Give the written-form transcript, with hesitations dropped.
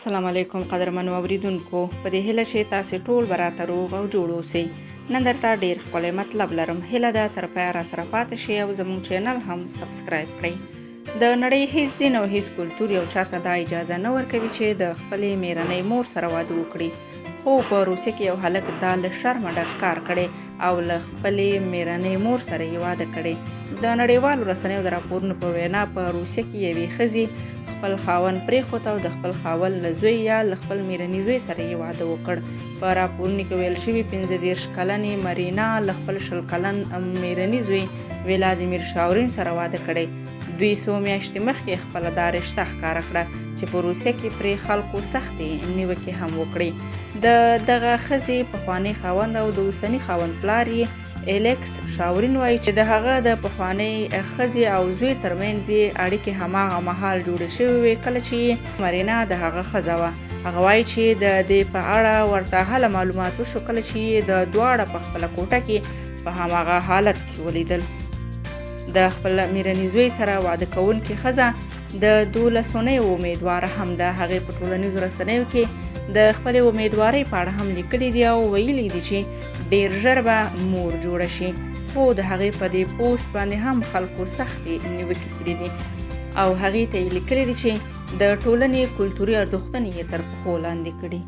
السلام علیکم قدرمنو اوریدونکو، په دې هیله چې تاسې ټول به راته روغ او جوړ اوسئ. نن درته ډېر ښکلی مطلب لرم. هیله ده تر پایه راسره پاتې شئ او زموږ چینل هم سبسکرایب کړئ. د نړۍ هیڅ دین او هیڅ کلتور یو چاته دا اجازه نه ورکوي چې د خپلې میرنۍ مور سره واده وکړي. خو په روسیه کې یو هلک دا له شرمه ډک کار کړی او له خپلې میرنۍ مور سره یې واده کړی. د نړیوالو رسنیو د راپورونو په وینا په روسیه کې یوې ښځې خپل خاوند پرېښود او د خپل خاوند له زوی یا له خپل میرني زوی سره یې واده وکړ. په راپورونو کې ویل شوي 15 کلنې مرینا له خپل 10 کلن میرني زوی ولادیمیر شاورین سره واده کړی. دوی څو میاشتې مخکې خپله دا رشته ښکاره کړه چې په روسیه کې پرې خلکو سختې نیوکې هم وکړې. د دغه ښځې پخوانی خاوند او د اوسني خاوند پلار یې الیکس شاورین وایي چې د هغه د پخوانۍ ښځې او زوی ترمنځ یې اړیکې هماغه مهال جوړې شوې وې کله چې مرینا د هغه ښځه وه. هغه وایي چې د دې په اړه ورته هله معلومات وشو کله چې د دواړه په خپله کوټه کې په هماغه حالت کې ولیدل. د خپل میرني زوی سره واده کوونکې ښځه د 12 امیدواره هم د هغې په ټولنیزو رسنیو کې د خپلې امیدوارۍ په اړه هم لیکلي دي او ویلي دي چې ډېر ژر به مور جوړه شي. خو د هغې په دې پوسټ باندې هم خلکو سختې نیوکې کړي دي او هغې ته یې لیکلي دي چې د ټولنې کلتوري ارزښتونه یې تر پښو لاندې کړي.